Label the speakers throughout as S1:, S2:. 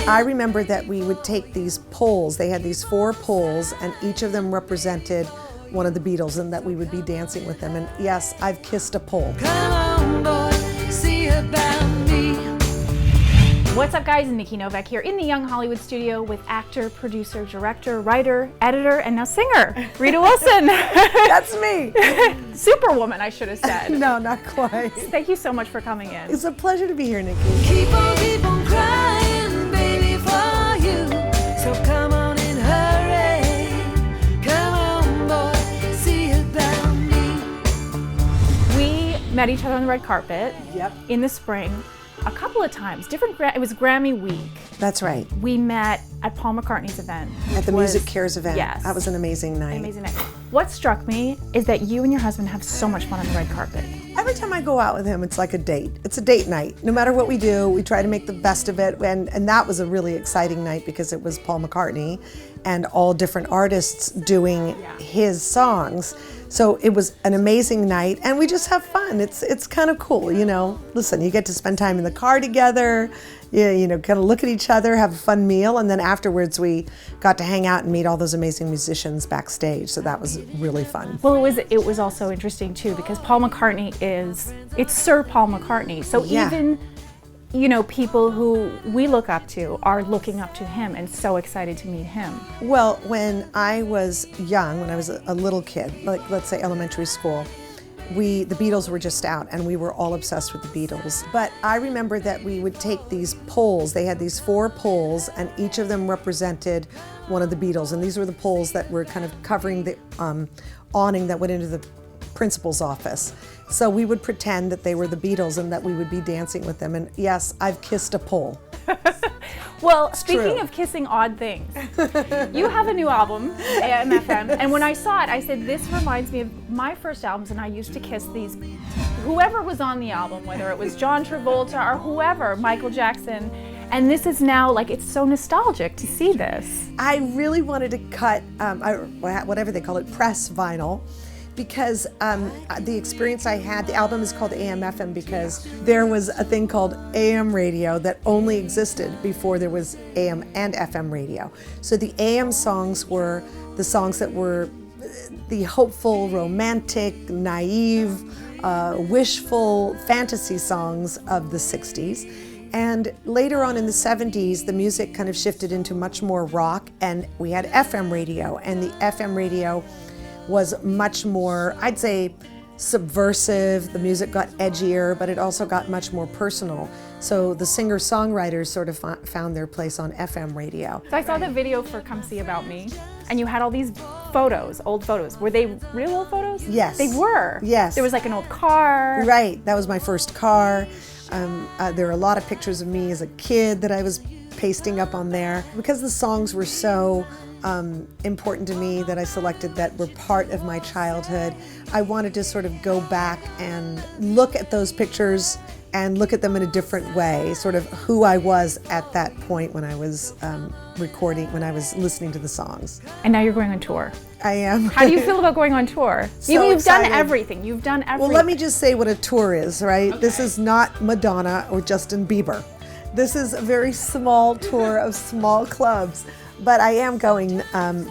S1: I remember that we would take these poles. They had these 4 poles, and each of them represented one of the Beatles, and that we would be dancing with them. And yes, I've kissed a pole.
S2: Come on, boy, see about me.
S3: What's up, guys? Nikki Novak here in the Young Hollywood studio with actor, producer, director, writer, editor, and now singer, Rita Wilson.
S1: That's me.
S3: Superwoman, I should have said.
S1: No, not quite.
S3: Thank you so much for coming in.
S1: It's a pleasure to be here, Nikki.
S2: Keep on crying, baby, for you. So come on and hurry. Come on, boy, see about me.
S3: We met each other on the red carpet.
S1: Yep.
S3: In the spring. A couple of times, it was Grammy week.
S1: That's right.
S3: We met at Paul McCartney's event.
S1: At the Music Cares event.
S3: Yes.
S1: That was an amazing night.
S3: Amazing night. What struck me is that you and your husband have so much fun on the red carpet.
S1: Every time I go out with him, it's like a date. It's a date night. No matter what we do, we try to make the best of it. And that was a really exciting night because it was Paul McCartney and all different artists doing his songs. So it was an amazing night, and we just have fun. It's kind of cool, you know. Listen, you get to spend time in the car together, you know, kind of look at each other, have a fun meal, and then afterwards we got to hang out and meet all those amazing musicians backstage. So that was really fun.
S3: Well, it was also interesting too because Paul McCartney it's Sir Paul McCartney. So even, you know, people who we look up to are looking up to him and so excited to meet him.
S1: Well, when I was young, when I was a little kid, like let's say elementary school, the Beatles were just out and we were all obsessed with the Beatles. But I remember that we would take these poles. They had these 4 poles, and each of them represented one of the Beatles. And these were the poles that were kind of covering the awning that went into the principal's office. So we would pretend that they were the Beatles and that we would be dancing with them. And yes, I've kissed a pole.
S3: Well, speaking of kissing odd things, you have a new album, AMFM, and when I saw it, I said, this reminds me of my first albums, and I used to kiss whoever was on the album, whether it was John Travolta or whoever, Michael Jackson, and this is now, like, it's so nostalgic to see this.
S1: I really wanted to cut, whatever they call it, press vinyl, because the experience I had, the album is called AM/FM because there was a thing called AM radio that only existed before there was AM and FM radio. So the AM songs were the songs that were the hopeful, romantic, naive, wishful fantasy songs of the 60s. And later on in the 70s, the music kind of shifted into much more rock, and we had FM radio, and the FM radio was much more, I'd say, subversive. The music got edgier, but it also got much more personal. So the singer-songwriters sort of found their place on FM radio.
S3: So I saw the video for Come See About Me, and you had all these photos, old photos. Were they real old photos?
S1: Yes.
S3: They were?
S1: Yes.
S3: There was like an old car.
S1: Right, that was my first car. There are a lot of pictures of me as a kid that I was pasting up on there. Because the songs were so important to me that I selected that were part of my childhood, I wanted to sort of go back and look at those pictures and look at them in a different way, sort of who I was at that point when I was recording, when I was listening to the songs.
S3: And now you're going on tour.
S1: I am.
S3: How do you feel about going on tour? You've done everything. You've done everything.
S1: Well, let me just say what a tour is, right? Okay. This is not Madonna or Justin Bieber. This is a very small tour of small clubs. But I am going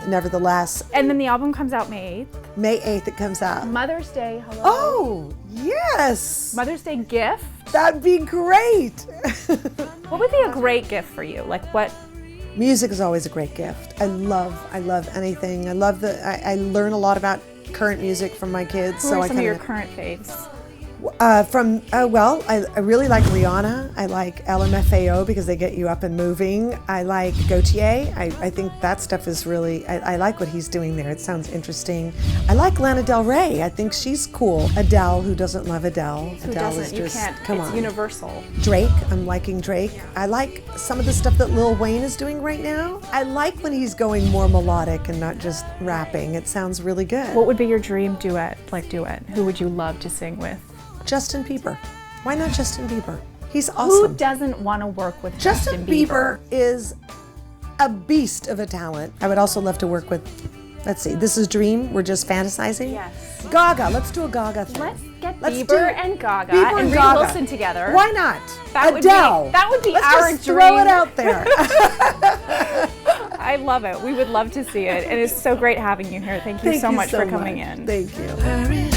S1: nevertheless.
S3: And then the album comes out May 8th.
S1: May 8th it comes out.
S3: Mother's Day, hello.
S1: Oh, yes.
S3: Mother's Day gift?
S1: That'd be great.
S3: What would be a great gift for you? Like what?
S1: Music is always a great gift. I love anything. I learn a lot about current music from my kids.
S3: Who are some of your current faves?
S1: I really like Rihanna. I like LMFAO because they get you up and moving. I like Gautier. I think that stuff is really, I like what he's doing there. It sounds interesting. I like Lana Del Rey. I think she's cool. Adele, who doesn't love Adele?
S3: Who
S1: Adele
S3: doesn't?
S1: is just,
S3: you can't.
S1: Come
S3: it's
S1: on.
S3: Universal.
S1: Drake. I'm liking Drake. I like some of the stuff that Lil Wayne is doing right now. I like when he's going more melodic and not just rapping. It sounds really good.
S3: What would be your dream duet? Who would you love to sing with?
S1: Justin Bieber. Why not Justin Bieber? He's awesome.
S3: Who doesn't want to work with
S1: Justin Bieber is a beast of a talent. I would also love to work with, let's see, this is Dream, we're just fantasizing?
S3: Yes.
S1: Gaga, let's do a Gaga thing.
S3: Let's get
S1: Let's
S3: Bieber
S1: do
S3: and Gaga
S1: Bieber
S3: and
S1: and
S3: Rita
S1: Gaga.
S3: Wilson together.
S1: Why not?
S3: That would
S1: Adele.
S3: be
S1: Let's
S3: our
S1: just throw
S3: dream.
S1: it out there.
S3: I love it. We would love to see it. And it's so great having you here. Thank you
S1: Thank
S3: so
S1: you
S3: much
S1: so
S3: for coming
S1: much.
S3: in.
S1: Thank you.
S2: Hurry,